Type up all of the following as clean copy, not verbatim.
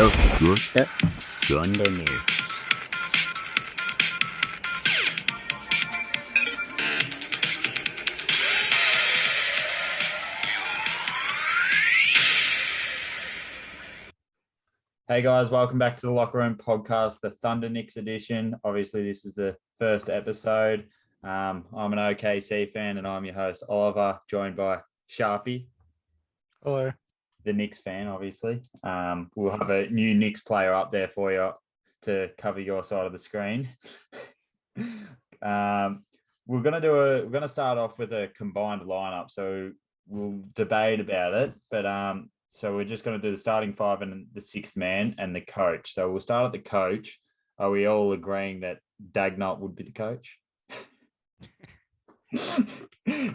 Disucuss Thunderknicks. Hey guys, welcome back to the Locker Room Podcast, the Thunderknicks edition. Obviously, this is the first episode. I'm an OKC fan and I'm your host, Oliver, joined by Sharpy. Hello. The Knicks fan, obviously. We'll have a new Knicks player up there for you to cover your side of the screen. We're gonna start off with a combined lineup, so we'll debate about it. But so we're just gonna do the starting five and the sixth man and the coach. So we'll start at the coach. Are we all agreeing that Dagnott would be the coach?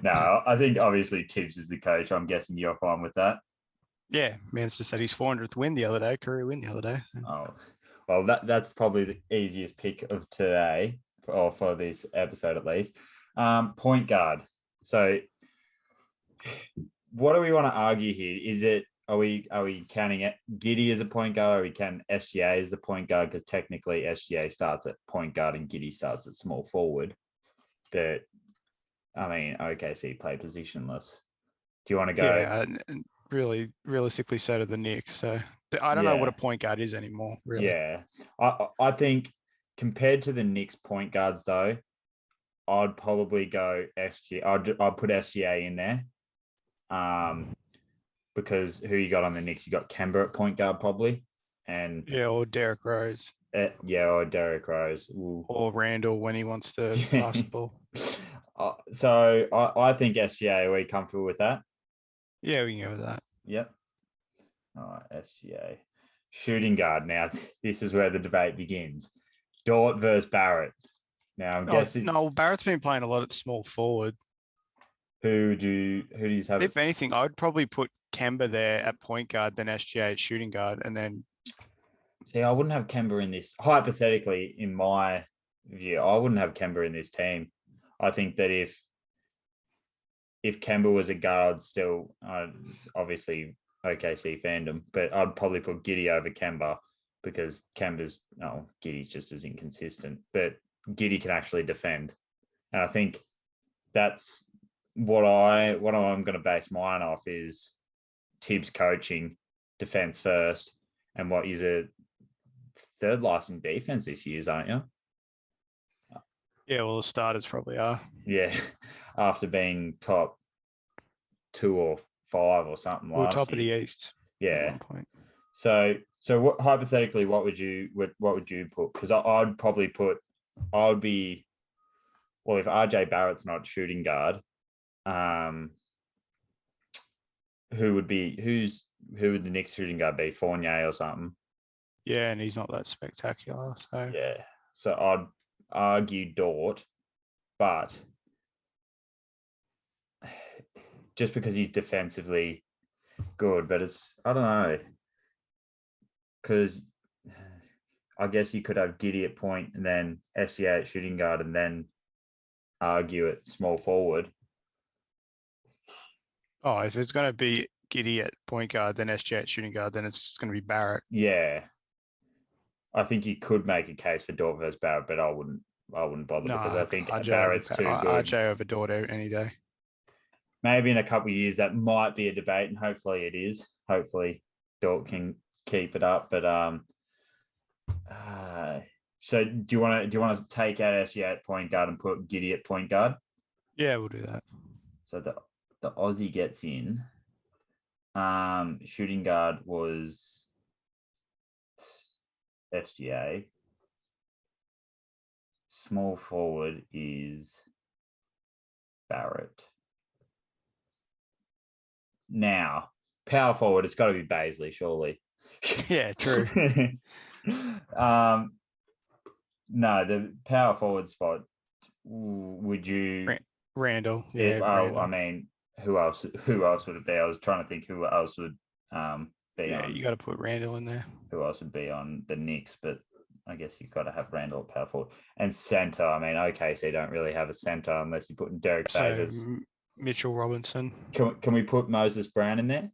No, I think obviously Tibbs is the coach. I'm guessing you're fine with that. Yeah, Manchester said his 400th win the other day, career win the other day. Oh, well, that's probably the easiest pick of today, for this episode at least. Point guard. So, what do we want to argue here? Is it are we counting it Giddy as a point guard, or we count SGA as the point guard? Because technically SGA starts at point guard and Giddy starts at small forward. But I mean, OKC play positionless. Do you want to go? Yeah, and really, realistically, so do the Knicks. So I don't know what a point guard is anymore. Really. Yeah, I think compared to the Knicks point guards, though, I'd probably go SGA. I'd put SGA in there. Because who you got on the Knicks? You got Kemba at point guard probably, and or Derrick Rose. Or Derrick Rose. Ooh. Or Randall when he wants to pass the ball. So I think SGA. Are we comfortable with that? Yeah, we can go with that. Yep. All right, SGA. Shooting guard. Now, this is where the debate begins. Dort versus Barrett. Now, I'm guessing... No, Barrett's been playing a lot at small forward. Who do you have? If anything, I would probably put Kemba there at point guard, then SGA at shooting guard, and then... See, I wouldn't have Kemba in this. Hypothetically, in my view, I wouldn't have Kemba in this team. I think that if Kemba was a guard still, obviously OKC fandom, but I'd probably put Giddy over Kemba because Giddy's just as inconsistent, but Giddy can actually defend. And I think that's what I'm going to base mine off is Tibbs coaching defense first, and what is a third licensed defense this year, aren't you? Yeah, well, the starters probably are. Yeah, after being top 2 or 5 or something or last top year. of the East. Yeah. At one point. So what hypothetically, what would you put? Because I'd probably put if RJ Barrett's not shooting guard, who would the Knicks shooting guard be? Fournier or something? Yeah, and he's not that spectacular. So yeah, so I'd argue Dort, but just because he's defensively good, but I don't know, because I guess you could have Giddy at point and then SGA at shooting guard and then argue at small forward. Oh, if it's going to be Giddy at point guard, then SGA at shooting guard, then it's going to be Barrett. Yeah. I think you could make a case for Dort versus Barrett, but I wouldn't bother because I think Barrett's too good. RJ over Dort any day. Maybe in a couple of years that might be a debate, and hopefully it is. Hopefully Dort can keep it up. But so do you want to take out SGA at point guard and put Giddy at point guard? Yeah, we'll do that. So the Aussie gets in. Shooting guard was SGA. Small forward is Barrett. Now, power forward, it's got to be Baisley, surely. Yeah, true. No, the power forward spot. Would you Randall? Yeah. Randall. I mean, who else would it be? I was trying to think who else would be. Yeah, you got to put Randall in there. Who else would be on the Knicks? But I guess you've got to have Randall at power forward and center. I mean, OKC don't really have a center unless you put in Derek Favors. Mitchell Robinson. Can we put Moses Brown in there?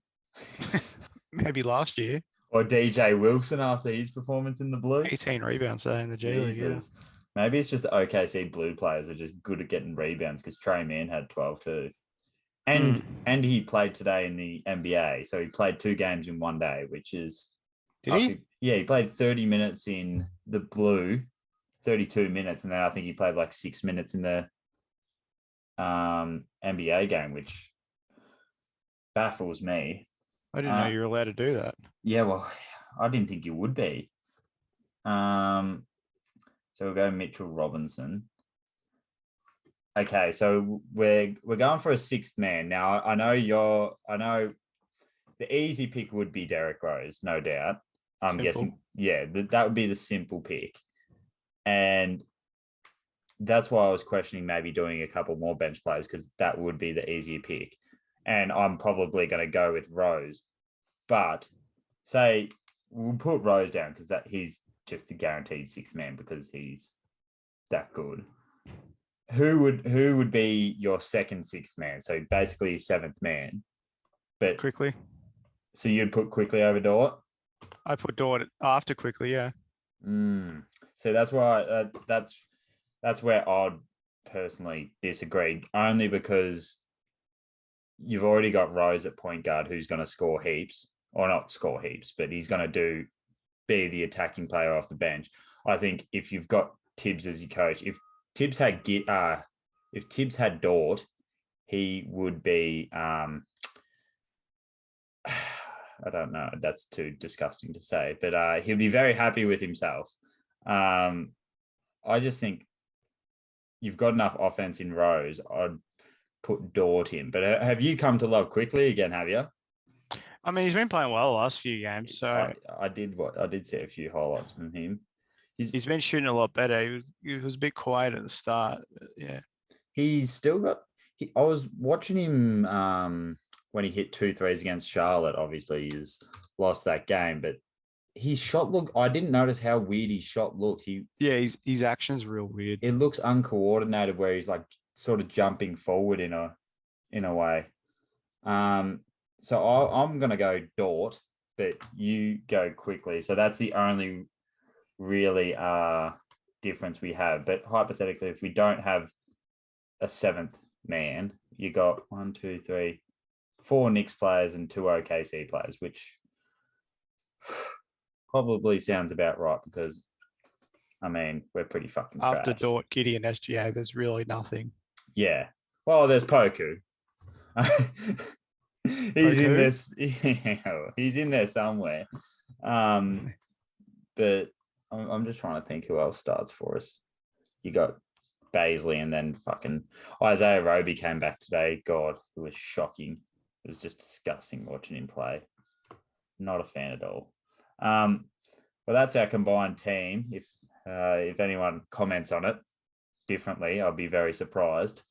Maybe last year. Or DJ Wilson after his performance in the blue. 18 rebounds there in the G League. Yeah. Jesus. Maybe it's just the OKC blue players are just good at getting rebounds because Trey Mann had 12 too. And he played today in the NBA. So he played 2 games in one day, which is Did he? Yeah, he played 30 minutes in the blue, 32 minutes, and then I think he played like 6 minutes in the NBA game, which baffles me. I didn't know you were allowed to do that. Yeah, well, I didn't think you would be. So we'll go Mitchell Robinson. Okay, so we're going for a 6th man. Now I know the easy pick would be Derrick Rose, no doubt. I'm guessing, yeah, that would be the simple pick. And that's why I was questioning maybe doing a couple more bench players because that would be the easier pick. And I'm probably going to go with Rose. But say we'll put Rose down because he's just the guaranteed 6th man because he's that good. Who would be your second 6th man? So basically 7th man. But Quickly. So you'd put Quickly over Dort? I put Dort after Quickly, yeah. So that's why that's where I'd personally disagree, only because you've already got Rose at point guard who's going to score heaps, or not score heaps, but he's going to be the attacking player off the bench. I think if you've got Tibbs as your coach, if Tibbs had Dort, he would be I don't know. That's too disgusting to say, but he'll be very happy with himself. I just think you've got enough offense in Rose. I'd put Dort in, but have you come to love Quickly again? Have you? I mean, he's been playing well the last few games. So I did see a few highlights from him. He's been shooting a lot better. He was a bit quiet at the start. But yeah, he's still got. I was watching him when he hit 2 threes against Charlotte. Obviously, he's lost that game, but his shot look. I didn't notice how weird his shot looks. His action's real weird. It looks uncoordinated, where he's like sort of jumping forward in a way. So I'm gonna go Dort, but you go Quickly. So that's the only really difference we have. But hypothetically, if we don't have a 7th man, you got 1, 2, 3, 4 Knicks players and 2 OKC players, which probably sounds about right because, I mean, we're pretty fucking trash. After Dort, Giddy, and SGA, there's really nothing. Yeah. Well, there's Poku. He's in this. Yeah, he's in there somewhere. But I'm just trying to think who else starts for us. You got Baisley, and then fucking Isaiah Roby came back today. God, it was shocking. It was just disgusting watching him play. Not a fan at all. Well, that's our combined team. If anyone comments on it differently, I'll be very surprised.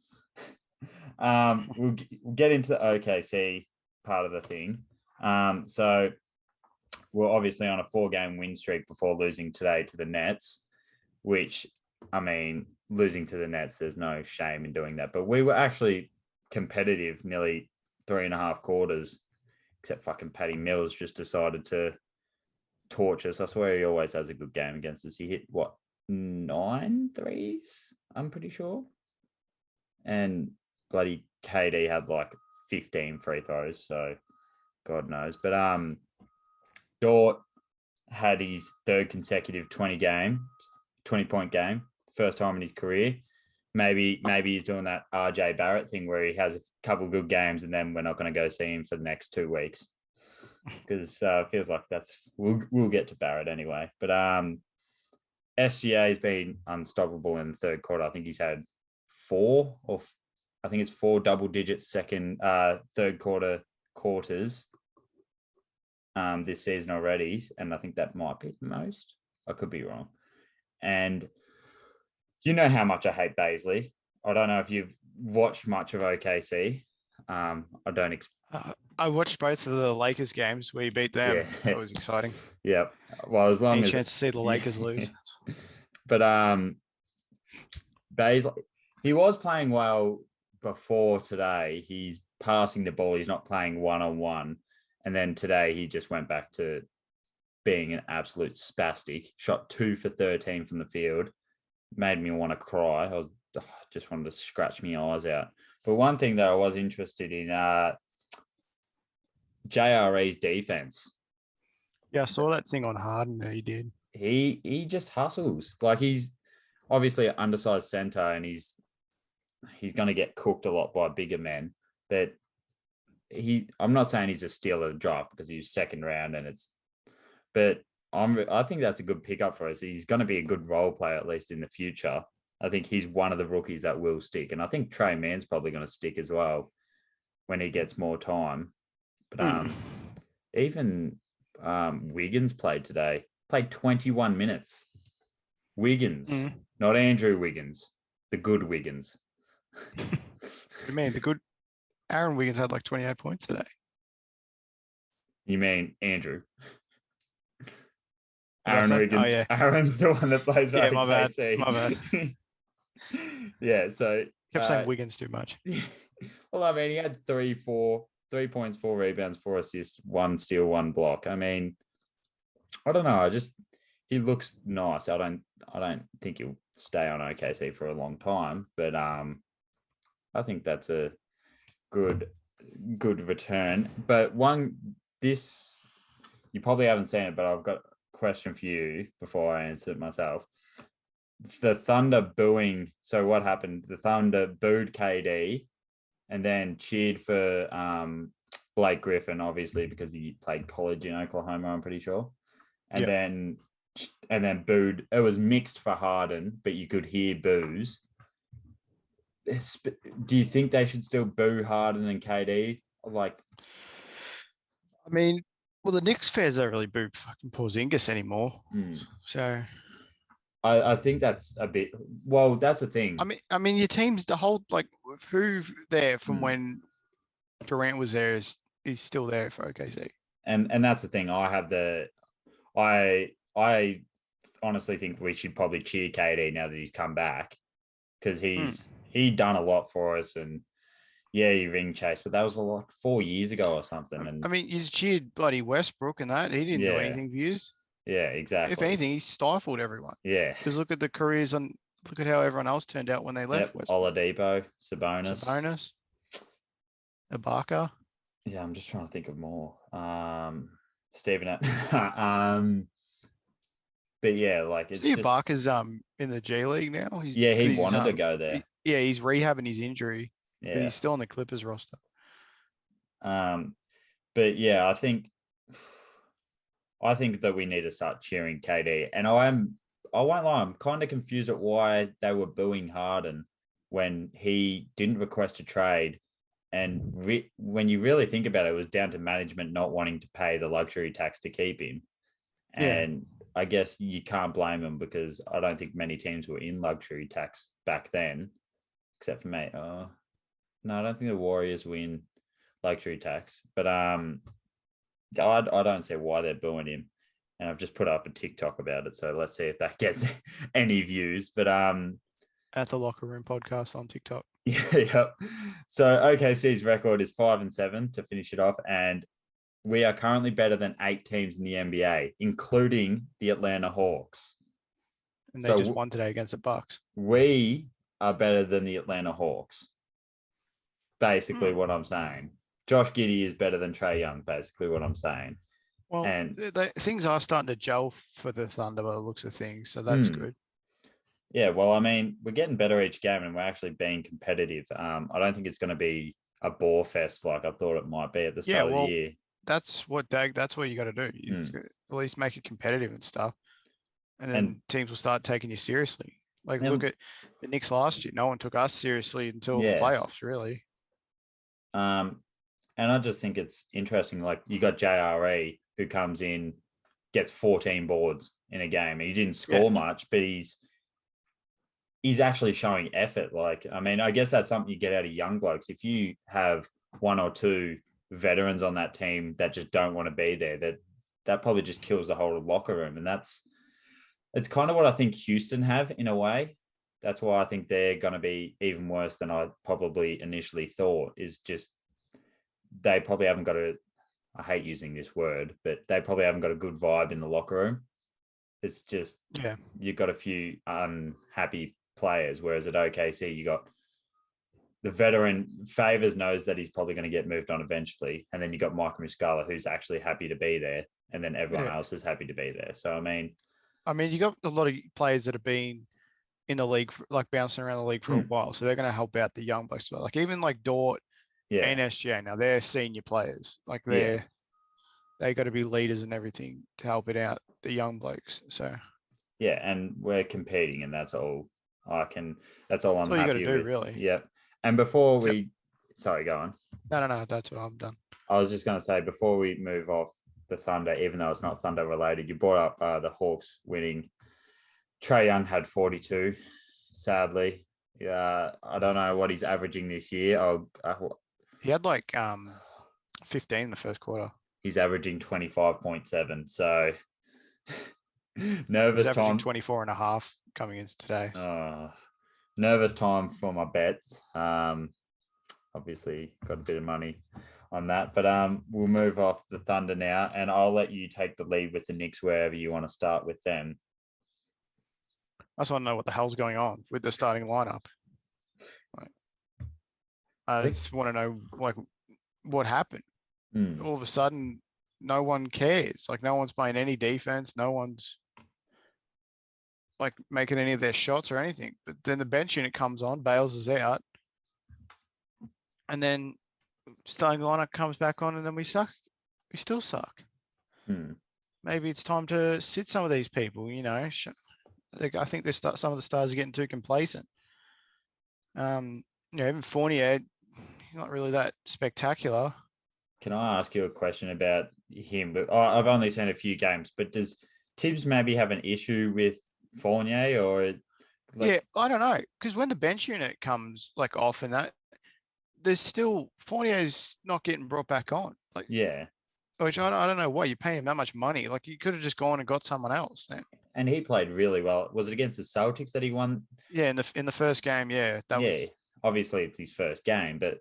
We'll get into the OKC part of the thing. So we're obviously on a 4-game win streak before losing today to the Nets, which, I mean, losing to the Nets, there's no shame in doing that. But we were actually competitive nearly 3.5 quarters, except fucking Patty Mills just decided to torch us. I swear he always has a good game against us. He hit, 9 threes, I'm pretty sure. And bloody KD had like 15 free throws, so God knows. But Dort had his 3rd consecutive 20-point game, first time in his career. Maybe he's doing that RJ Barrett thing where he has a couple good games and then we're not going to go see him for the next 2 weeks because it feels like we'll get to Barrett anyway. But SGA has been unstoppable in the 3rd quarter. I think he's had 4 double-digit third quarters this season already, and I think that might be the most. I could be wrong. And you know how much I hate Baisley. I don't know if you've watched much of OKC. I don't. I watched both of the Lakers games where you beat them. Yeah. It was exciting. Yeah. Well, as long Any as chance to see the Lakers lose. But Baisley, he was playing well before today. He's passing the ball. He's not playing one-on-one. And then today he just went back to being an absolute spastic. Shot 2 for 13 from the field. Made me want to cry. Just wanted to scratch my eyes out. But one thing that I was interested in, JRE's defense. Yeah, I saw that thing on Harden. He did. He just hustles. Like, he's obviously an undersized center, and he's going to get cooked a lot by bigger men. But I'm not saying he's a steal of the draft because he's second round, but I think that's a good pickup for us. He's going to be a good role player, at least in the future. I think he's one of the rookies that will stick. And I think Trey Mann's probably going to stick as well when he gets more time. But even Wiggins played 21 minutes. Wiggins, not Andrew Wiggins, the good Wiggins. Man, Aaron Wiggins had like 28 points today. You mean Andrew? Aaron Wiggins. Oh, yeah. Aaron's the one that plays for OKC. My bad. Yeah, so Kept saying Wiggins too much. Well, I mean, he had 3 points, 4 rebounds, 4 assists, 1 steal, 1 block. I mean, I don't know. He looks nice. I don't think he'll stay on OKC for a long time, but I think that's a good return. But you probably haven't seen it, but I've got a question for you before I answer it myself. The Thunder booing. So what happened? The Thunder booed KD and then cheered for Blake Griffin, obviously, because he played college in Oklahoma, I'm pretty sure. And then booed. It was mixed for Harden, but you could hear boos. Do you think they should still boo Harden and KD? Like, I mean, well, the Knicks fans don't really boo fucking Porzingis anymore. So I think that's a bit. Well, that's the thing. I mean, your team's the whole who there from when Durant was there is still there for OKC. And that's the thing. I honestly think we should probably cheer KD now that he's come back, because he done a lot for us, and he ring chased, but that was like 4 years ago or something. And I mean, he's cheered bloody Westbrook and that. He didn't do anything for years. Yeah, exactly. If anything, he stifled everyone. Yeah. Because look at the careers and look at how everyone else turned out when they left. Oladipo, Sabonis, Ibaka. Yeah, I'm just trying to think of more. Stephen. But yeah, like it's See, Ibaka's in the G League now. He wanted to go there. He's rehabbing his injury. Yeah, but he's still on the Clippers roster. But yeah, I think that we need to start cheering KD. And I won't lie, I'm kind of confused at why they were booing Harden when he didn't request a trade. And when you really think about it, it was down to management not wanting to pay the luxury tax to keep him. And I guess you can't blame them, because I don't think many teams were in luxury tax back then, except for me. No, I don't think the Warriors win luxury tax. But I don't see why they're booing him. And I've just put up a TikTok about it, so let's see if that gets any views. But at the Locker Room podcast on TikTok. Yeah. So OKC's record is 5-7 to finish it off, and we are currently better than 8 teams in the NBA, including the Atlanta Hawks. And they just won today against the Bucks. We are better than the Atlanta Hawks. Basically what I'm saying. Josh Giddey is better than Trae Young, basically what I'm saying. Well, things are starting to gel for the Thunder by the looks of things, so that's good. Yeah, well, I mean, we're getting better each game, and we're actually being competitive. I don't think it's going to be a bore fest like I thought it might be at the start of the year. That's what you got to do. You at least make it competitive and stuff, and then teams will start taking you seriously. Like, look at the Knicks last year. No one took us seriously until the playoffs, really. And I just think it's interesting. Like, you got JRE, who comes in, gets 14 boards in a game. He didn't score much, but he's actually showing effort. Like, I mean, I guess that's something you get out of young blokes. If you have 1 or 2 veterans on that team that just don't want to be there, that probably just kills the whole locker room. And it's kind of what I think Houston have in a way. That's why I think they're going to be even worse than I probably initially thought, is just they probably haven't got I hate using this word, but they probably haven't got a good vibe in the locker room. It's just you've got a few unhappy players, whereas at OKC you got the veteran. Favors knows that he's probably going to get moved on eventually, and then you got Mike Muscala, who's actually happy to be there, and then everyone else is happy to be there. So I mean, you got a lot of players that have been in the league, like bouncing around the league for a while, so they're going to help out the young blokes. Like even like Dort and SGA, now they're senior players. Like they got to be leaders and everything to help it out the young blokes. So and we're competing, and that's all I can. That's all I'm all happy you got to do, with. really. Yep. And before we, sorry, go on. No, that's what I'm done. I was just going to say before we move off the Thunder, even though it's not Thunder related, you brought up the Hawks winning. Trae Young had 42. Sadly, I don't know what he's averaging this year. He had like 15 in the first quarter. He's averaging 25.7. So nervous he's time. 24 and a half coming into today. Nervous time for my bets. Obviously got a bit of money on that, but we'll move off the Thunder now, and I'll let you take the lead with the Knicks wherever you want to start with them. I just want to know what the hell's going on with the starting lineup. I just want to know like what happened. All of a sudden, no one cares. Like no one's playing any defense. No one's like making any of their shots or anything. But then the bench unit comes on, Bales is out, and then starting lineup comes back on, and then we suck. We still suck. Maybe it's time to sit some of these people. I think some of the stars are getting too complacent. Even Fournier, he's not really that spectacular. Can I ask you a question about him? But I've only seen a few games, but does Tibbs maybe have an issue with Fournier or? I don't know. Because when the bench unit comes like off and that, there's still Fournier's not getting brought back on. Which I don't know why you're paying him that much money. Like you could have just gone and got someone else then. And he played really well. Was it against the Celtics that he won? Yeah, in the first game, Obviously it's his first game, but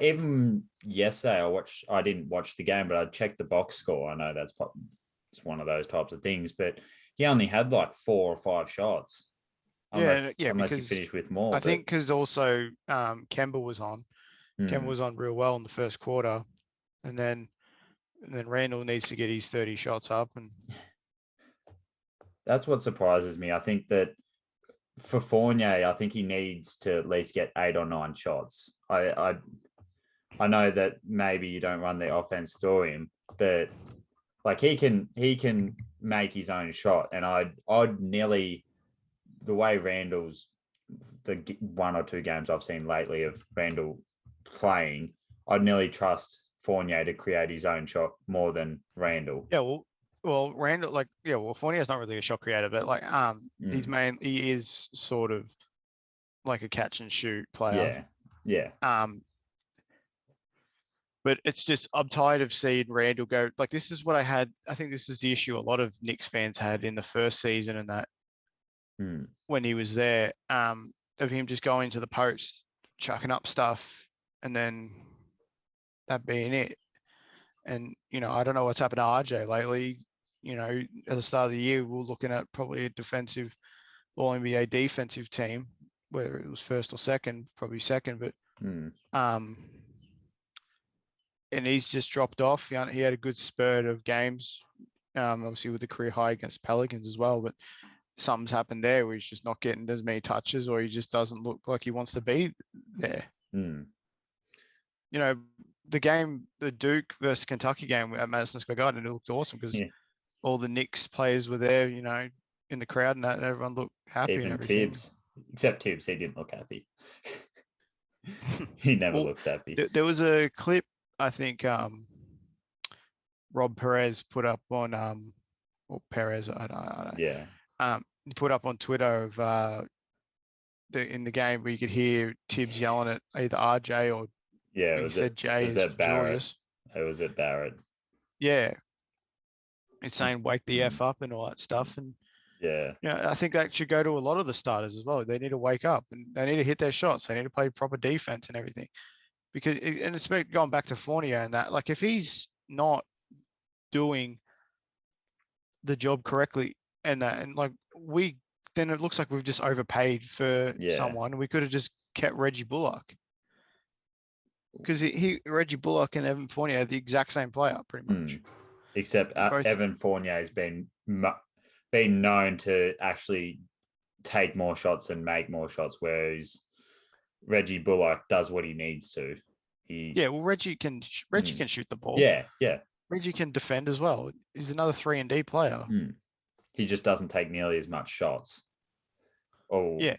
even yesterday I didn't watch the game, but I checked the box score. I know it's one of those types of things, but he only had like 4 or 5 shots. Unless he finished with more. I think because also Kemba was on. Kemba was on real well in the first quarter, and then Randall needs to get his 30 shots up, and that's what surprises me. I think that for Fournier, I think he needs to at least get 8 or 9 shots. I know that maybe you don't run the offense through him, but like he can make his own shot, and I'd nearly, the way Randall's, the 1 or 2 games I've seen lately of Randall playing, I'd nearly trust Fournier to create his own shot more than Randall. Yeah, well, Randall, Fournier's not really a shot creator, but he is sort of like a catch and shoot player. Yeah. But it's just, I'm tired of seeing Randall go, like, this is what I think this is the issue a lot of Knicks fans had in the first season and that when he was there, of him just going to the post, chucking up stuff, and then that being it. And, I don't know what's happened to RJ lately. At the start of the year, we were looking at probably a defensive, All NBA defensive team, whether it was first or second, probably second, but and he's just dropped off. He had a good spurt of games, obviously with the career high against Pelicans as well, but something's happened there where he's just not getting as many touches, or he just doesn't look like he wants to be there. The game, the Duke versus Kentucky game at Madison Square Garden, it looked awesome because all the Knicks players were there, in the crowd, and everyone looked happy. Even and everything. Tibbs, except Tibbs, he didn't look happy. He never looks happy. There was a clip, I think, Rob Perez put up on, or Perez, I don't know. Yeah. He put up on Twitter of in the game where you could hear Tibbs yelling at either RJ or he said Jay is Julius. It was at Barrett. Yeah. He's saying wake the F up and all that stuff. And I think that should go to a lot of the starters as well. They need to wake up and they need to hit their shots. They need to play proper defense and everything. because and it's going back to Fournier and that. Like if he's not doing the job correctly and that, and like then it looks like we've just overpaid for someone. We could have just kept Reggie Bullock. Because Reggie Bullock and Evan Fournier are the exact same player, pretty much. Except Evan Fournier has been known to actually take more shots and make more shots, whereas Reggie Bullock does what he needs to. Reggie can shoot the ball. Yeah. Reggie can defend as well. He's another 3-and-D player. He just doesn't take nearly as much shots. The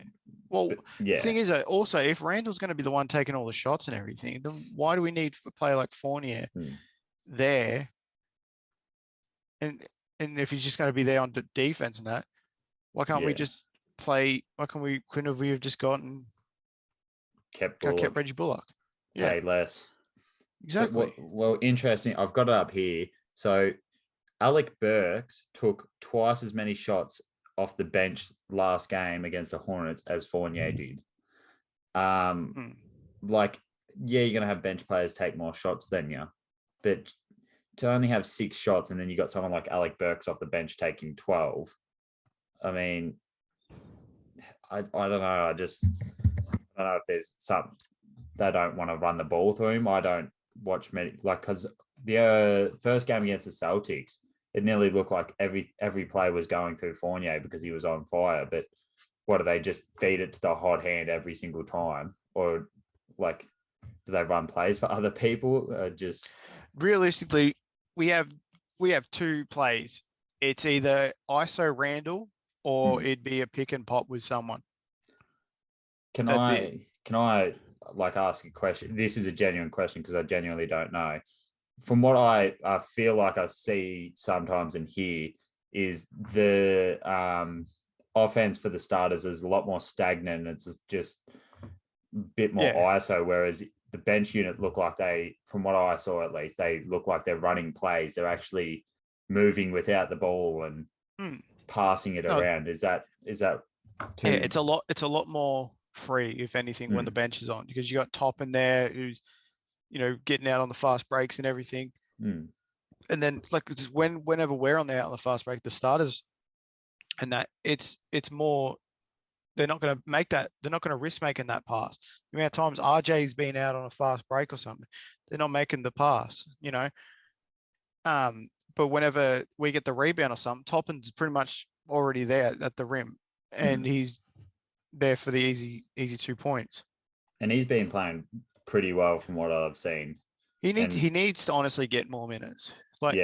thing is, also, if Randall's going to be the one taking all the shots and everything, then why do we need a player like Fournier there? And if he's just going to be there on the defense and that, why can't we just play? Why couldn't we have just kept Reggie Bullock? Pay less. Exactly. Well, interesting. I've got it up here. So Alec Burks took twice as many shots off the bench last game against the Hornets as Fournier did. Like, you're going to have bench players take more shots than you, but to only have 6 shots and then you got someone like Alec Burks off the bench taking 12. I mean, I don't know. I don't know if there's something they don't want to run the ball through him. I don't watch many, like, because the first game against the Celtics, it nearly looked like every play was going through Fournier because he was on fire. But what do they just feed it to the hot hand every single time, or like do they run plays for other people? Just realistically, we have 2 plays. It's either ISO Randall or it'd be a pick and pop with someone. Can I like ask a question? This is a genuine question because I genuinely don't know. From what I feel like I see sometimes and hear is the offense for the starters is a lot more stagnant. It's just a bit more ISO, whereas the bench unit look like from what I saw at least, they look like they're running plays. They're actually moving without the ball and passing it around. Is that too? Yeah, it's a lot more free, if anything, when the bench is on, because you got Top in there who's getting out on the fast breaks and everything. And then like it's whenever we're on the fast break, the starters and that it's more, they're not going to make that. They're not going to risk making that pass. The amount of times RJ's been out on a fast break or something, they're not making the pass, but whenever we get the rebound or something, Toppin's pretty much already there at the rim and he's there for the easy 2 points. And he's been playing pretty well from what I've seen. He needs to honestly get more minutes. Like,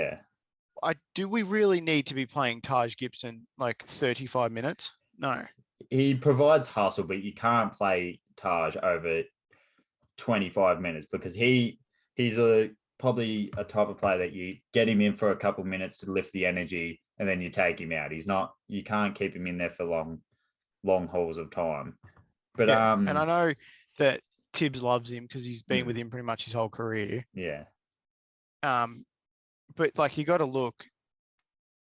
do we really need to be playing Taj Gibson like 35 minutes? No. He provides hustle, but you can't play Taj over 25 minutes because he's probably a type of player that you get him in for a couple of minutes to lift the energy and then you take him out. You can't keep him in there for long hauls of time. But and I know that Tibbs loves him because he's been with him pretty much his whole career. Yeah. But like you got to look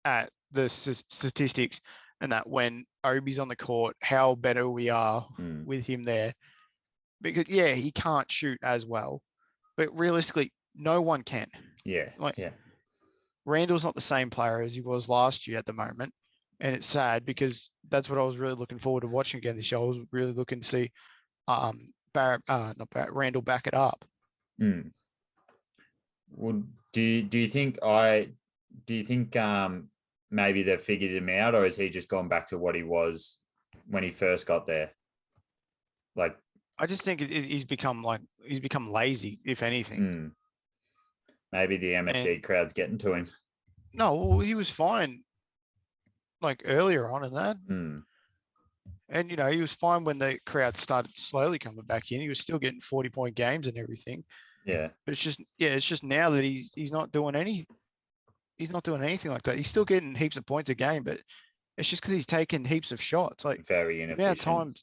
at the statistics and that when Obi's on the court, how better we are with him there. Because he can't shoot as well, but realistically, no one can. Yeah. Randall's not the same player as he was last year at the moment, and it's sad because that's what I was really looking forward to watching again this year. I was really looking to see Randall back it up. Well, do you think maybe they've figured him out, or has he just gone back to what he was when he first got there? Like, I just think he's become lazy, if anything. Maybe the MSG crowd's getting to him. No, well, he was fine like earlier on in that. And, he was fine when the crowd started slowly coming back in. He was still getting 40-point games and everything. Yeah. But it's just now that he's not doing anything like that. He's still getting heaps of points a game, but it's just because he's taking heaps of shots. Like very inefficient.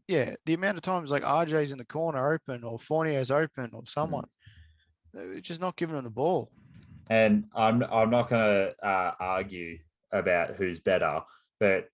The amount of times like RJ's in the corner open or Fournier's open or someone, they're just not giving him the ball. And I'm not going to argue about who's better, but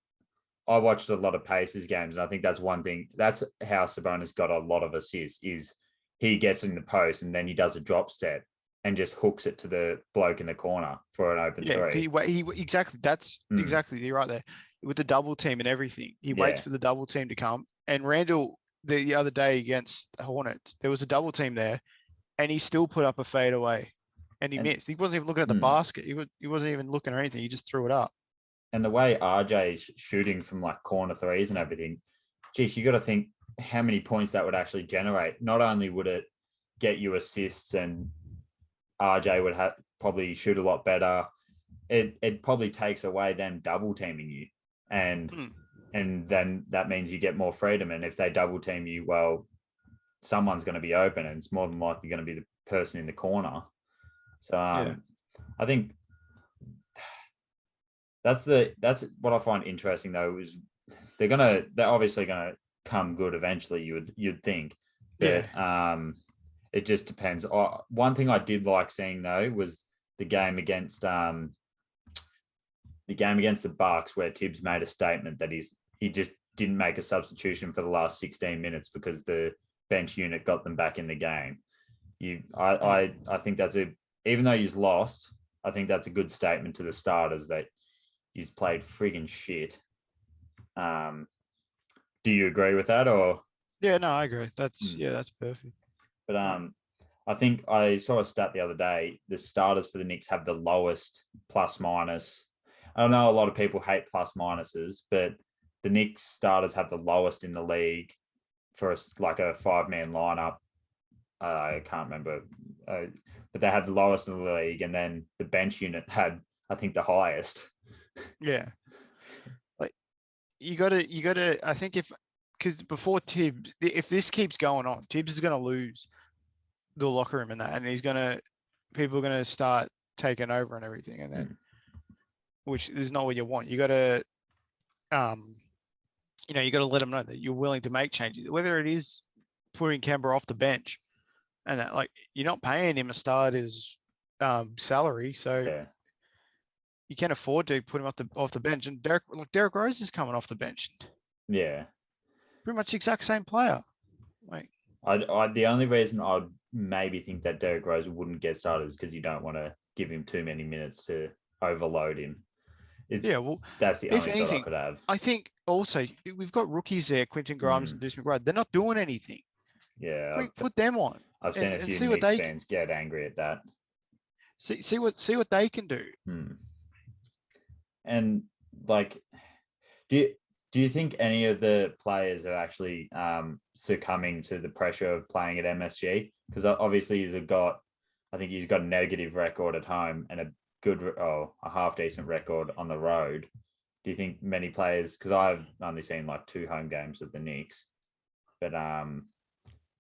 I watched a lot of Pacers games, and I think that's one thing. That's how Sabonis got a lot of assists. Is he gets in the post and then he does a drop step and just hooks it to the bloke in the corner for an open three. He exactly. That's exactly. You're right there with the double team and everything. He waits for the double team to come. And Randall, the other day against the Hornets, there was a double team there, and he still put up a fadeaway, and he missed. He wasn't even looking at the basket. He wasn't even looking or anything. He just threw it up. And the way RJ's shooting from like corner threes and everything, geez, you got to think how many points that would actually generate. Not only would it get you assists and RJ would probably shoot a lot better, it probably takes away them double teaming you. And then that means you get more freedom. And if they double team you, well, someone's going to be open and it's more than likely going to be the person in the corner. So I think that's what I find interesting though, is they're obviously going to come good eventually, you'd think. But it just depends. One thing I did like seeing though was the game against the Bucks, where Tibbs made a statement that he just didn't make a substitution for the last 16 minutes because the bench unit got them back in the game. I think even though you've lost, I think that's a good statement to the starters that you've played friggin' shit. Do you agree with that, or? Yeah, no, I agree. That's perfect. But I think I saw a stat the other day. The starters for the Knicks have the lowest plus minus. I don't know, a lot of people hate plus minuses, but the Knicks starters have the lowest in the league for a 5-man lineup. I can't remember, but they had the lowest in the league, and then the bench unit had, I think, the highest. Yeah, like you gotta. I think because before Tibbs, if this keeps going on, Tibbs is gonna lose the locker room and that, and people are gonna start taking over and everything, and then which is not what you want. You gotta, you gotta let them know that you're willing to make changes, whether it is putting Kemba off the bench, and that you're not paying him a starter's salary, so you can't afford to put him off the bench. And Derrick Rose is coming off the bench. Yeah, pretty much the exact same player. The only reason I'd maybe think that Derrick Rose wouldn't get started is because you don't want to give him too many minutes to overload him. That's the only thought I could have. I think also we've got rookies there, Quentin Grimes and Deuce McBride. They're not doing anything. Yeah, put them on. I've seen a few Knicks fans get angry at that. See what they can do. And do you think any of the players are actually succumbing to the pressure of playing at MSG? Because obviously he's got a negative record at home and a half decent record on the road. Do you think many players? Because I've only seen 2 home games of the Knicks, but do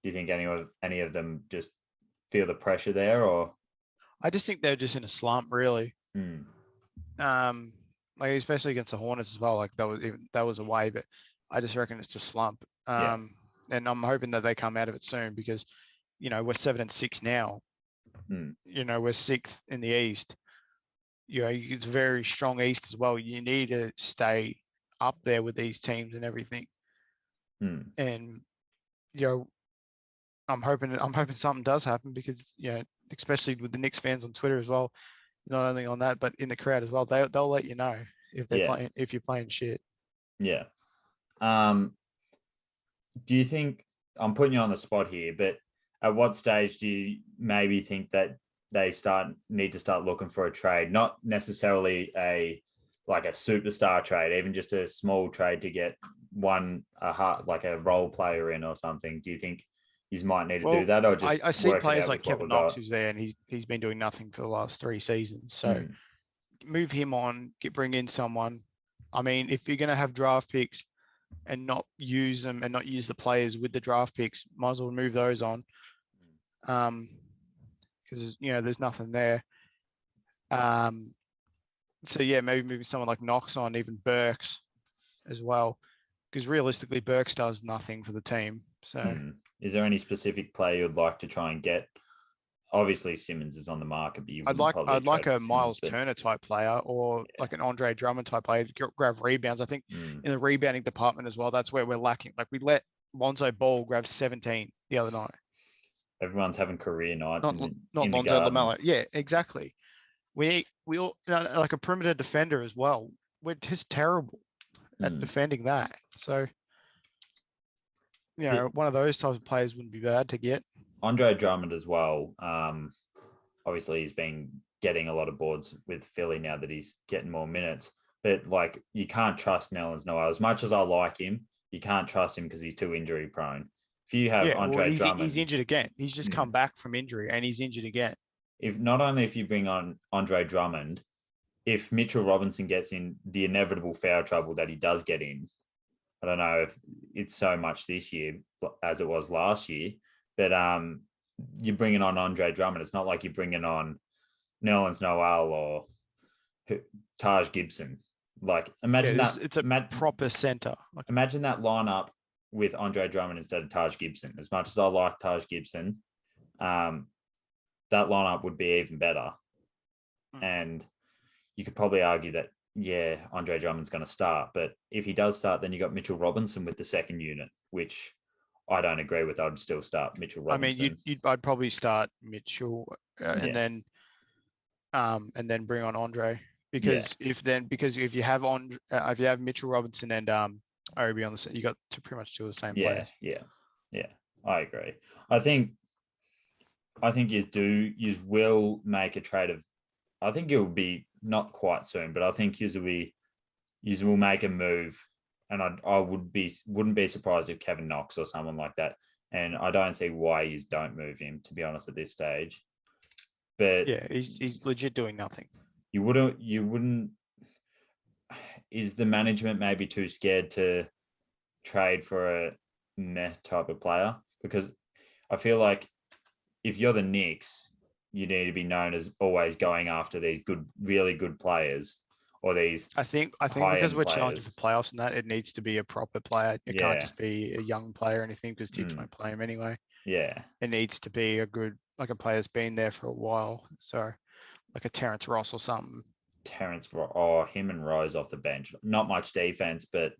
you think any of them just feel the pressure there, or? I just think they're just in a slump, really. Especially against the Hornets as well. That was away, but I just reckon it's a slump. And I'm hoping that they come out of it soon, because we're 7-6 now. We're 6th in the East. It's a very strong East as well. You need to stay up there with these teams and everything. And I'm hoping something does happen, because especially with the Knicks fans on Twitter as well, not only on that but in the crowd as well, they'll let you know if you're playing shit. Yeah. Do you think, I'm putting you on the spot here, but at what stage do you maybe think that they need to start looking for a trade? Not necessarily a superstar trade, even just a small trade to get a role player in or something. Do you think you might need to do that, or just I see players like Kevin Knox who's there, and he's been doing nothing for the last 3 seasons. So move him on, bring in someone. I mean, if you're going to have draft picks and not use them and not use the players with the draft picks, might as well move those on. Because there's nothing there. So maybe moving someone like Knox on, even Burks as well, because realistically Burks does nothing for the team. So is there any specific player you'd like to try and get? Obviously Simmons is on the market, but I'd like a Miles Turner type player, or like an Andre Drummond type player to grab rebounds. I think in the rebounding department as well, that's where we're lacking. We let Lonzo Ball grab 17 the other night. Everyone's having career nights Not in the Lonzo garden. Lamelo. Yeah, exactly. We all like a perimeter defender as well. We're just terrible at defending that. So, one of those types of players wouldn't be bad to get. Andre Drummond as well. Obviously, he's been getting a lot of boards with Philly now that he's getting more minutes. But like, you can't trust Nerlens Noel as much as I like him. You can't trust him because he's too injury prone. If you have Andre Drummond, he's injured again. He's just come back from injury and he's injured again. If not only if you bring on Andre Drummond, if Mitchell Robinson gets in the inevitable foul trouble that he does get in, I don't know if it's so much this year as it was last year, but you're bringing on Andre Drummond. It's not like you're bringing on Nerlens Noel or Taj Gibson. Like, imagine that. It's a proper center. Imagine that lineup with Andre Drummond instead of Taj Gibson. As much as I like Taj Gibson, that lineup would be even better. And you could probably argue that, Andre Drummond's going to start. But if he does start, then you got Mitchell Robinson with the second unit, which I don't agree with. I'd still start Mitchell Robinson. I mean, I'd probably start Mitchell and then bring on Andre because if you have Mitchell Robinson and Obi on the set, you got to pretty much do the same players. Yeah. I agree. I think you will make a trade of. I think it will be not quite soon, but I think you will make a move, and I wouldn't be surprised if Kevin Knox or someone like that. And I don't see why you don't move him, to be honest, at this stage. But yeah, he's legit doing nothing. You wouldn't. Is the management maybe too scared to trade for a meh type of player? Because I feel like if you're the Knicks, you need to be known as always going after these really good players, or these. I think because we're challenging for playoffs and that, it needs to be a proper player. It can't just be a young player or anything because teams won't play him anyway. Yeah, it needs to be a good a player that's been there for a while. So, like a Terrence Ross or something. Him and Rose off the bench. Not much defense, but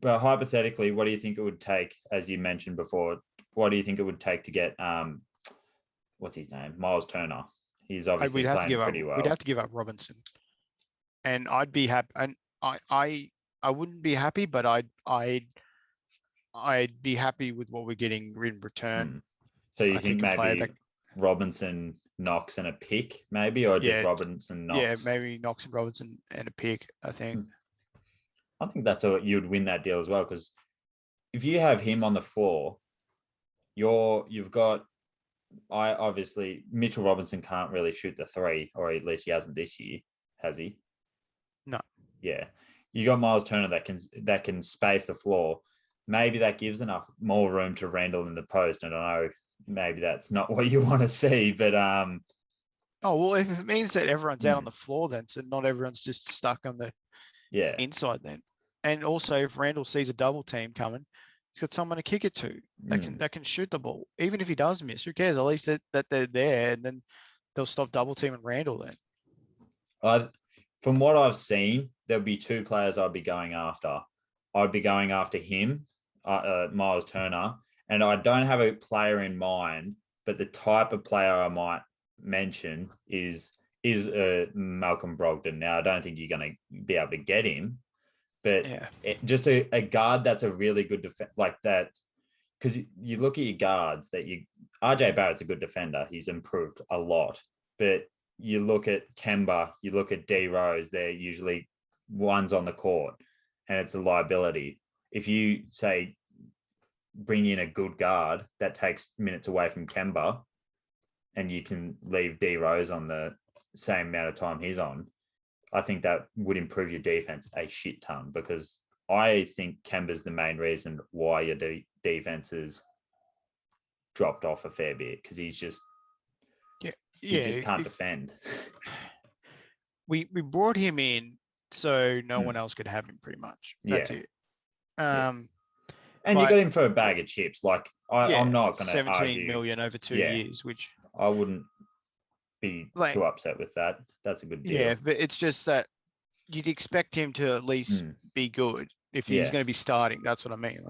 hypothetically, what do you think it would take? As you mentioned before, what do you think it would take to get what's his name, Miles Turner? He's obviously playing pretty well. We'd have to give up Robinson, and I'd be happy. And I wouldn't be happy, but I'd be happy with what we're getting in return. So you think maybe Robinson, Knox, and a pick, maybe, or just Robinson, Knox? Yeah, maybe Knox and Robinson and a pick. I think that's all. You'd win that deal as well, because if you have him on the floor, you've got. Obviously Mitchell Robinson can't really shoot the three, or at least he hasn't this year, has he? No. Yeah, you got Miles Turner that can space the floor. Maybe that gives more room to Randall in the post. And I know maybe that's not what you want to see, but if it means that everyone's out on the floor, then so not everyone's just stuck on the inside then. And also, if Randall sees a double team coming, he's got someone to kick it to that can shoot the ball. Even if he does miss, who cares? At least that they're there, and then they'll stop double teaming Randall then. From what I've seen, there'll be two players I'd be going after. I'd be going after him, Miles Turner, and I don't have a player in mind, but the type of player I might mention is Malcolm Brogdon. Now, I don't think you're going to be able to get him, but just a guard that's a really good defense like that. Because you look at your guards RJ Barrett's a good defender. He's improved a lot, but you look at Kemba, you look at D Rose, they're usually ones on the court, and it's a liability. If you say bring in a good guard that takes minutes away from Kemba, and you can leave D Rose on the same amount of time he's on, I think that would improve your defense a shit ton, because I think Kemba's the main reason why your defense has dropped off a fair bit, because he's just he just can't defend. We brought him in so no one else could have him, pretty much. That's it. And you got him for a bag of chips. Like I'm not going to 17 million over 2 years, which I wouldn't be too upset with that. That's a good deal. Yeah, but it's just that you'd expect him to at least be good if he's going to be starting. That's what I mean.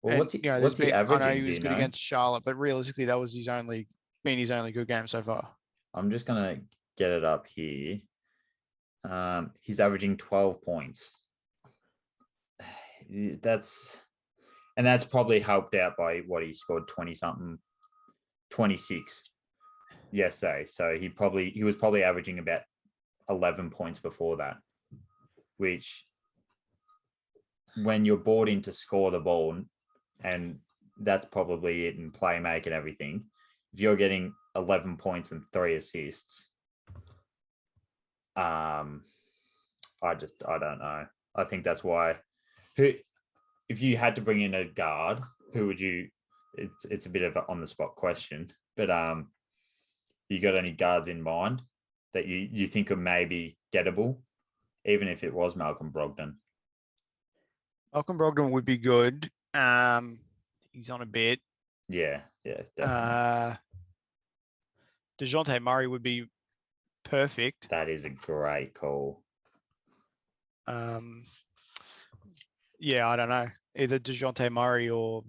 Well, And what's he, you know, what's he I know averaging? he Do was you good know? against Charlotte, but realistically, that was his only good game so far. I'm just gonna get it up here. He's averaging 12 points. That's probably helped out by what he scored 20 something, 26 yesterday. So he was probably averaging about 11 points before that, which when you're brought in to score the ball, and that's probably it in playmaking and everything, if you're getting 11 points and 3 assists, I don't know. I think that's why. If you had to bring in a guard, who would you? It's a bit of an on the spot question, but you got any guards in mind that you think are maybe gettable, even if it was Malcolm Brogdon? Malcolm Brogdon would be good. He's on a bit. Yeah, definitely. DeJounte Murray would be perfect. That is a great call. Yeah, I don't know. Either DeJounte Murray or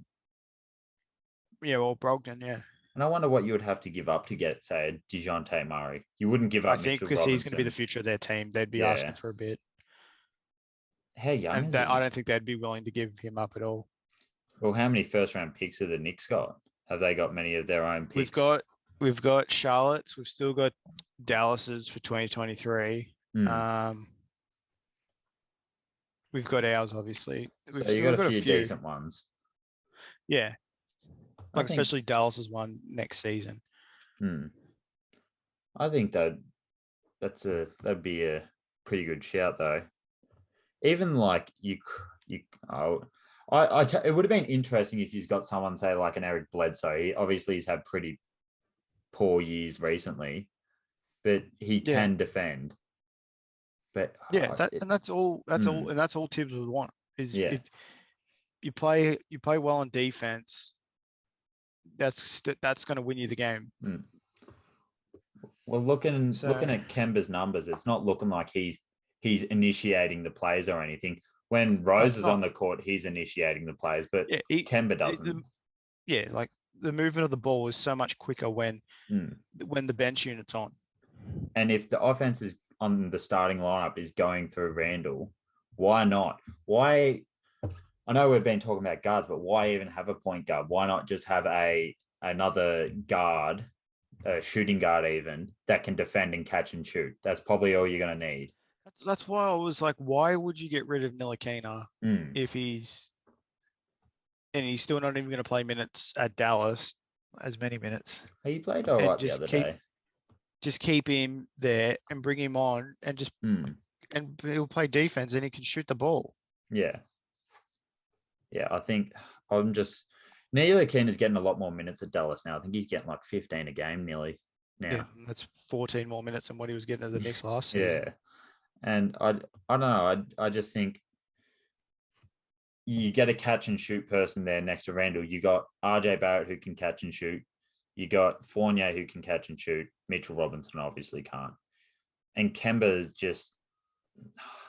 Brogdon, yeah. And I wonder what you would have to give up to get, say, DeJounte Murray. You wouldn't give up I think Mitchell because he's going to be the Robinson. future of their team, they'd be asking for a bit. How young is he? I don't think they'd be willing to give him up at all. Well, how many first-round picks have the Knicks got? Have they got many of their own picks? We've got Charlotte's. We've still got Dallas's for 2023. We've got ours, obviously. So you got a few decent ones. Yeah. Especially Dallas's one next season. I think that'd be a pretty good shout, though. Even like it would have been interesting if he's got someone, say, like an Eric Bledsoe. He's had pretty poor years recently, but he can defend. But that's all Tibbs would want is if you play well on defense, that's going to win you the game. Well, looking at Kemba's numbers, it's not looking like he's initiating the plays or anything. When Rose is on the court, he's initiating the plays, but Kemba doesn't. Like the movement of the ball is so much quicker when the bench unit's on. And if the offense is on the starting lineup is going through Randall, why not? Why? I know we've been talking about guards, but why even have a point guard? Why not just have another guard, a shooting guard even, that can defend and catch and shoot? That's probably all you're going to need. That's why I was like, why would you get rid of Ntilikina if he's still not even going to play minutes at Dallas, as many minutes? He played all right the other day. Just keep him there and bring him on and just and he'll play defense and he can shoot the ball. Yeah. Yeah, I think Ntilikina is getting a lot more minutes at Dallas now. I think he's getting like 15 a game nearly now. Yeah, that's 14 more minutes than what he was getting at the Knicks last season. Yeah. And I don't know. I just think you get a catch and shoot person there next to Randall. You got RJ Barrett who can catch and shoot. You got Fournier who can catch and shoot. Mitchell Robinson obviously can't. And Kemba is just,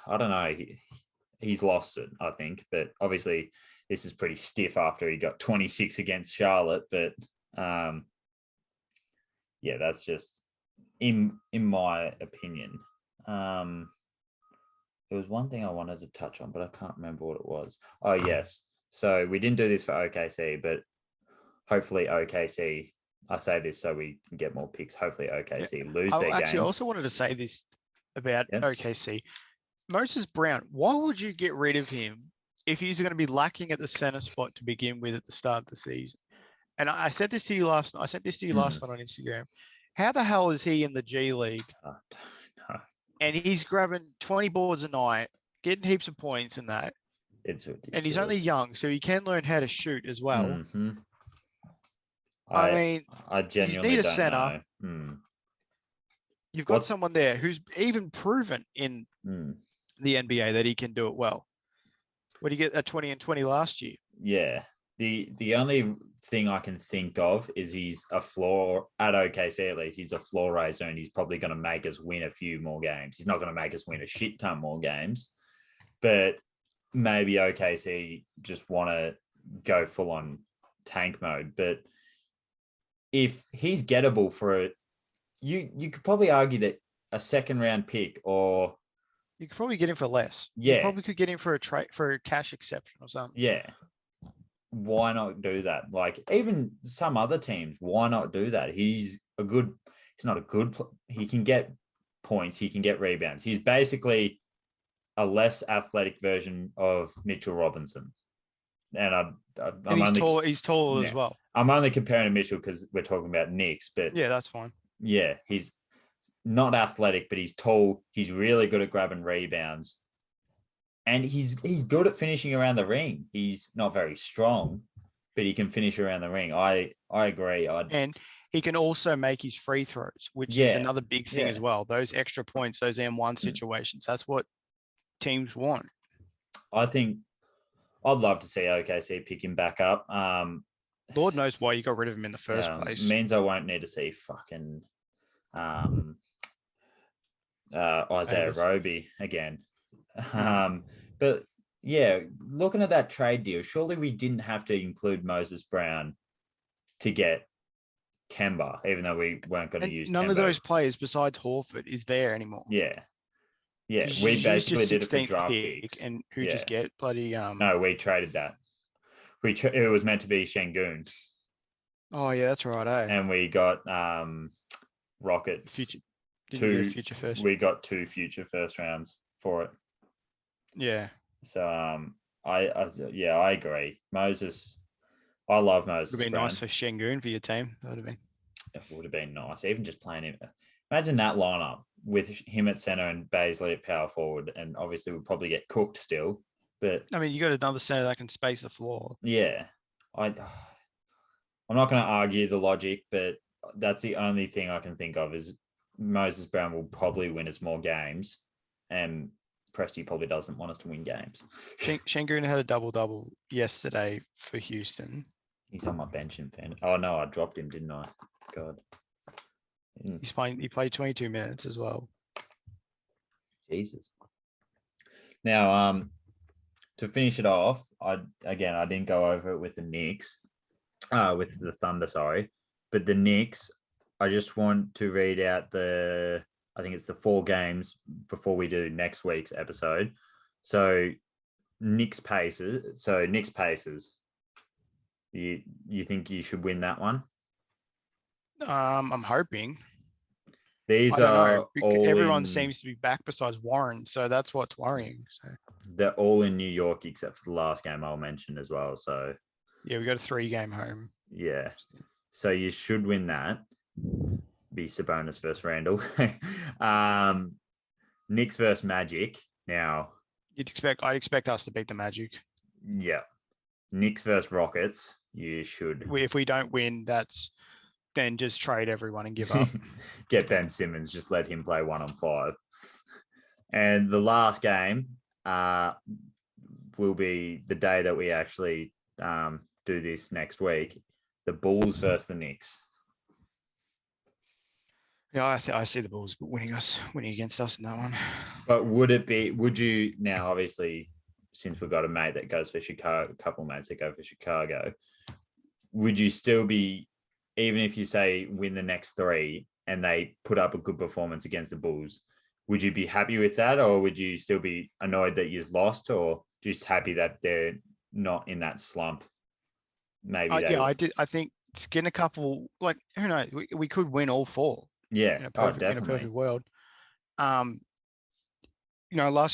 I don't know. He's lost it, I think. But obviously this is pretty stiff after he got 26 against Charlotte. But that's just in my opinion. There was one thing I wanted to touch on, but I can't remember what it was. Oh, yes. So we didn't do this for OKC, but hopefully OKC, I say this so we can get more picks. Hopefully OKC lose their games. I also wanted to say this about OKC. Moses Brown, why would you get rid of him if he's going to be lacking at the center spot to begin with at the start of the season? And I said this to you last night. I sent this to you last night on Instagram. How the hell is he in the G League? And he's grabbing 20 boards a night, getting heaps of points in that. It's ridiculous. And he's only young, so he can learn how to shoot as well. Mm-hmm. I genuinely you need a don't center. know. You've got someone there who's even proven in the NBA that he can do it well. What did he get at 20 and 20 last year? Yeah. The only thing I can think of is he's a floor at OKC, at least. He's a floor raiser, and he's probably going to make us win a few more games. He's not going to make us win a shit ton more games, but maybe OKC just want to go full on tank mode. But if he's gettable for it, you could probably argue that a second round pick or you could probably get him for less. Yeah. You probably could get him for a trade for a cash exception or something. Yeah. Why not do that? Like even some other teams, why not do that? He's not a good, he can get points, he can get rebounds. He's basically a less athletic version of Mitchell Robinson. And he's tall as well. I'm only comparing to Mitchell because we're talking about Knicks, but yeah, that's fine. Yeah, he's not athletic, but he's tall. He's really good at grabbing rebounds. And he's good at finishing around the ring. He's not very strong, but he can finish around the ring. I agree. And he can also make his free throws, which is another big thing as well. Those extra points, those M1 situations. That's what teams want. I think I'd love to see OKC pick him back up. Lord knows why you got rid of him in the first place. Means I won't need to see fucking Isaiah Roby again. But yeah, looking at that trade deal, surely we didn't have to include Moses Brown to get Kemba, even though we weren't going to use none Kemba. of those players besides Horford is there anymore. Yeah. We basically did it for draft picks. And who just get bloody No, we traded that. It was meant to be Şengün. Oh yeah, that's right, eh? And we got Rockets. Future first. We got 2 future first rounds for it. Yeah. So I agree. Moses, I love Moses. Would have been nice for Şengün for your team. That would have been. It would have been nice, even just playing him. Imagine that lineup with him at center and Baisley at power forward, and obviously we'll probably get cooked still. But I mean, you got another center that can space the floor. Yeah, I'm not going to argue the logic, but that's the only thing I can think of is Moses Brown will probably win us more games, and Presti probably doesn't want us to win games. Şengün had a double-double yesterday for Houston. He's on my bench in fan. Oh no, I dropped him, didn't I? God. He played 22 minutes as well. Jesus. Now, to finish it off, I didn't go over it with the Knicks, with the Thunder, sorry, but the Knicks. I just want to read out I think it's the 4 games before we do next week's episode. So Knicks Pacers. You think you should win that one? I'm hoping. These are all everyone seems to be back besides Warren, so that's what's worrying. So they're all in New York except for the last game I'll mention as well. So yeah, we got a 3-game home. Yeah, so you should win that. Be Sabonis versus Randall. Knicks versus Magic. Now I'd expect us to beat the Magic. Yeah. Knicks versus Rockets. You should. If we don't win, then just trade everyone and give up. Get Ben Simmons, just let him play 1-on-5. And the last game will be the day that we actually do this next week. The Bulls versus the Knicks. Yeah, I see the Bulls winning against us in that one. But would you now, obviously, since we've got a mate that goes for Chicago, a couple of mates that go for Chicago, would you still be, even if you say win the next 3 and they put up a good performance against the Bulls, would you be happy with that, or would you still be annoyed that you've lost, or just happy that they're not in that slump? Maybe. I think getting a couple, like, who knows? We could win all 4. Yeah, in a perfect world. Last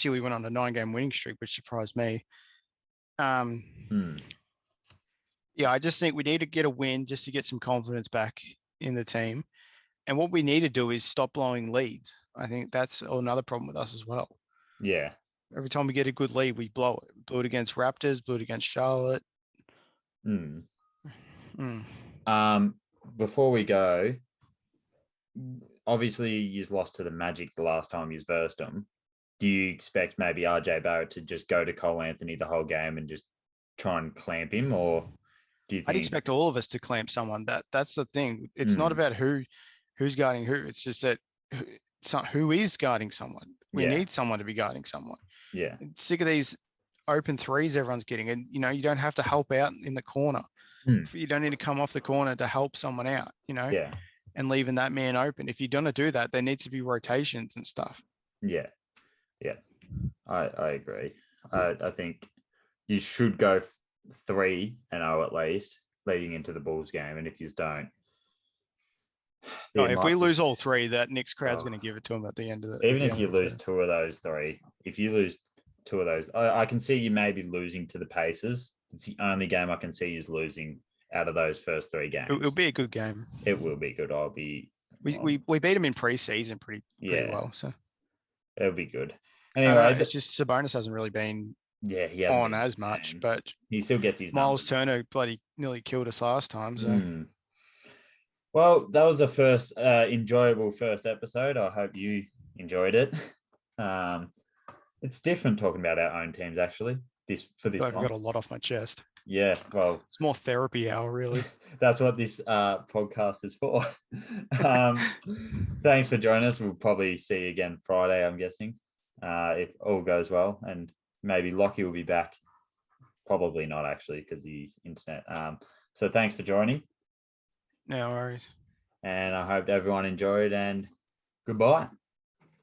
year we went on a 9-game winning streak, which surprised me. Yeah, I just think we need to get a win just to get some confidence back in the team. And what we need to do is stop blowing leads. I think that's another problem with us as well. Yeah. Every time we get a good lead, we blow it. Blew it against Raptors, blew it against Charlotte. Before we go, obviously you've lost to the Magic the last time you versed them. Do you expect maybe RJ Barrett to just go to Cole Anthony the whole game and just try and clamp him, or do you think... I'd expect all of us to clamp someone. That's the thing. It's not about who's guarding who. It's just that who is guarding someone. We need someone to be guarding someone. Yeah. I'm sick of these open threes everyone's getting, and you don't have to help out in the corner. You don't need to come off the corner to help someone out, Yeah. and leaving that man open. If you're gonna do that, there needs to be rotations and stuff. Yeah. I agree. I think you should go 3-0 at least leading into the Bulls game, and if you don't, if we lose all 3, that Knicks crowd's going to give it to them at the end of the. Even if you lose 2 of those 3, if you lose 2 of those, I can see you maybe losing to the Pacers. It's the only game I can see you losing out of those first 3 games. It'll be a good game. It will be good. We beat them in preseason pretty well, so it'll be good. Anyway, it's just Sabonis hasn't really been he on as much, but he still gets his Miles numbers. Turner bloody nearly killed us last time. So. Well, that was a first enjoyable first episode. I hope you enjoyed it. It's different talking about our own teams actually. I've got a lot off my chest. Yeah, well, it's more therapy hour, really. That's what this podcast is for. Thanks for joining us. We'll probably see you again Friday, I'm guessing, if all goes well, and maybe Lockie will be back. Probably not actually, because he's internet. So thanks for joining. No worries. And I hope everyone enjoyed, and goodbye.